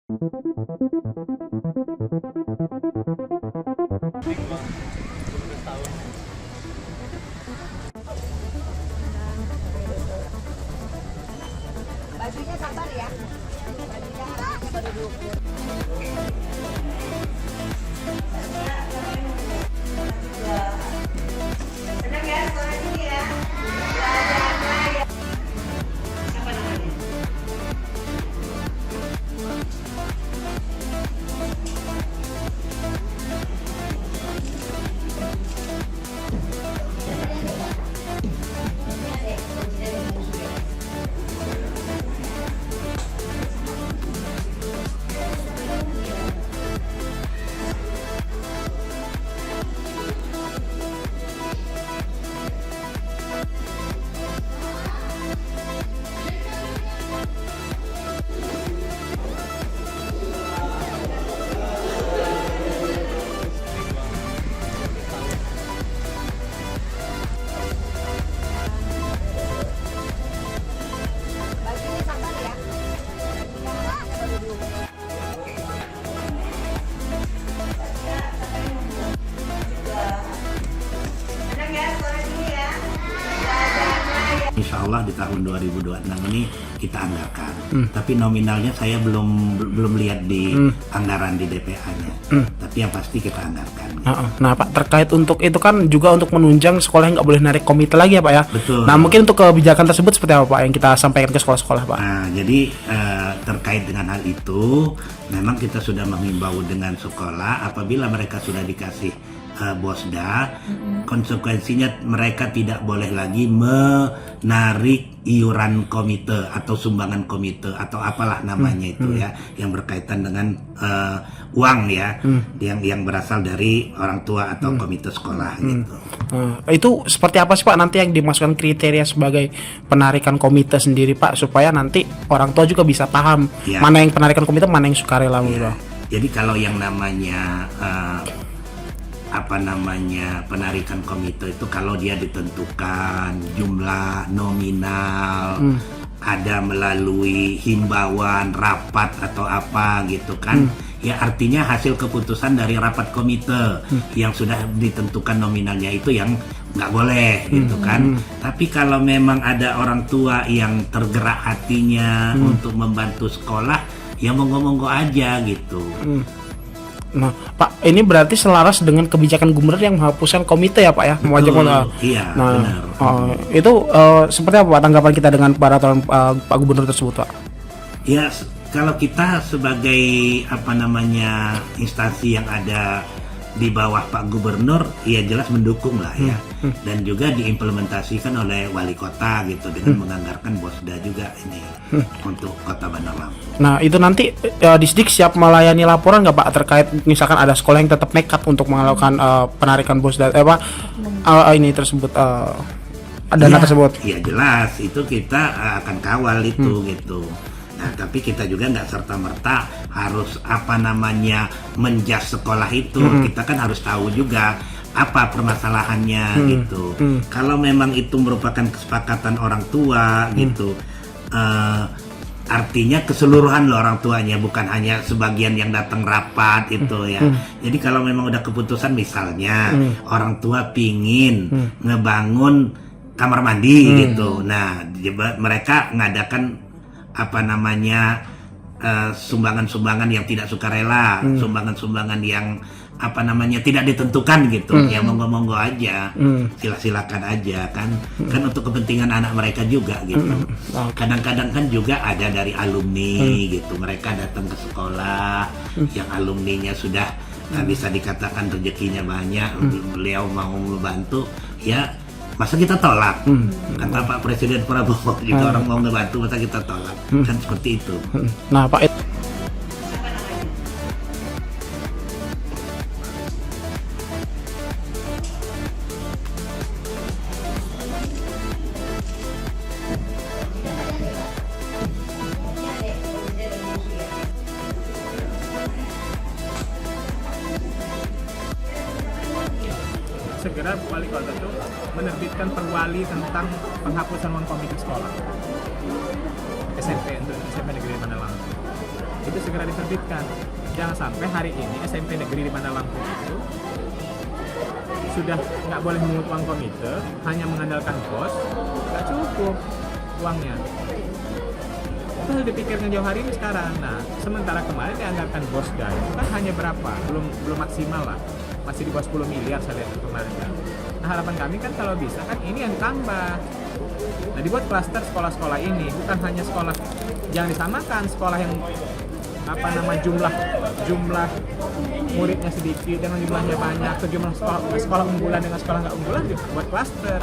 Bajunya sabar ya. Bajunya dulu. Senang ya sekolah ini ya. Siapa namanya? Bajunya sabar ya. Bajunya dulu. Senang ya sekolah ini ya. Insya Allah di tahun 2026 ini kita anggarkan. Tapi nominalnya saya belum lihat di anggaran di DPA-nya. Tapi yang pasti kita anggarkan. Nah Pak, terkait untuk itu kan juga untuk menunjang sekolah yang nggak boleh narik komite lagi ya Pak ya. Betul. Nah mungkin untuk kebijakan tersebut seperti apa Pak yang kita sampaikan ke sekolah-sekolah Pak? Nah, jadi terkait dengan hal itu, memang kita sudah menghimbau dengan sekolah apabila mereka sudah dikasih Bosda, konsekuensinya mereka tidak boleh lagi menarik iuran komite atau sumbangan komite atau apalah namanya itu ya, yang berkaitan dengan uang ya, yang berasal dari orang tua atau komite sekolah gitu. Itu seperti apa sih Pak nanti yang dimasukkan kriteria sebagai penarikan komite sendiri Pak, supaya nanti orang tua juga bisa paham Ya. mana yang penarikan komite, mana yang sukarela gitu. Jadi kalau yang namanya penarikan komite itu kalau dia ditentukan jumlah nominal, ada melalui himbauan rapat atau apa gitu kan, ya artinya hasil keputusan dari rapat komite yang sudah ditentukan nominalnya itu yang nggak boleh gitu kan. Tapi kalau memang ada orang tua yang tergerak hatinya untuk membantu sekolah, ya monggo-monggo aja gitu. Nah Pak, ini berarti selaras dengan kebijakan gubernur yang menghapuskan komite ya Pak ya, mewajibkan. Iya, Nah benar. itu seperti apa Pak tanggapan kita dengan peraturan Pak Gubernur tersebut Pak? Ya, kalau kita sebagai instansi yang ada di bawah Pak Gubernur, ya jelas mendukung lah ya, dan juga diimplementasikan oleh wali kota gitu dengan menganggarkan Bosda juga ini untuk Kota Bandar Lampung. Nah itu nanti Disdik siap melayani laporan nggak Pak terkait misalkan ada sekolah yang tetap nekat untuk melakukan penarikan Bosda ini tersebut dana tersebut? Ya jelas itu kita akan kawal itu gitu. Nah, tapi kita juga nggak serta-merta harus menjas sekolah itu. Kita kan harus tahu juga apa permasalahannya gitu. Kalau memang itu merupakan kesepakatan orang tua gitu, artinya keseluruhan loh orang tuanya, bukan hanya sebagian yang datang rapat itu ya. Jadi kalau memang udah keputusan misalnya orang tua pingin ngebangun kamar mandi gitu. Nah, mereka ngadakan sumbangan-sumbangan yang tidak sukarela, sumbangan-sumbangan yang tidak ditentukan gitu. Ya monggo-monggo aja, silakan aja kan untuk kepentingan anak mereka juga gitu. Kadang-kadang kan juga ada dari alumni gitu, mereka datang ke sekolah yang alumninya sudah bisa dikatakan rezekinya banyak, beliau mau membantu ya. Masa kita tolak? Kata Pak Presiden Prabowo, jika orang mau ngebantu masa kita tolak? Kan seperti itu. Nah Pak, segera wali kota itu menerbitkan perwali tentang penghapusan uang komite sekolah SMP untuk SMP Negeri Bandar Lampung. itu segera diterbitkan. Jangan sampai hari ini SMP negeri di Bandar Lampung itu sudah nggak boleh memungut uang komite, hanya mengandalkan pos, nggak cukup uangnya. Itu harus dipikirkan jauh hari ini sekarang. Nah, sementara kemarin dianggarkan Bosda itu kan hanya berapa? Belum maksimal lah, masih di bawah 10 miliar saya lihat kemarin kan. Nah, harapan kami kan kalau bisa kan ini yang tambah. Nah, dibuat klaster sekolah-sekolah ini, bukan hanya sekolah, jangan disamakan sekolah yang jumlah muridnya sedikit dengan jumlahnya banyak, atau jumlah sekolah unggulan dengan sekolah nggak unggulan, buat klaster.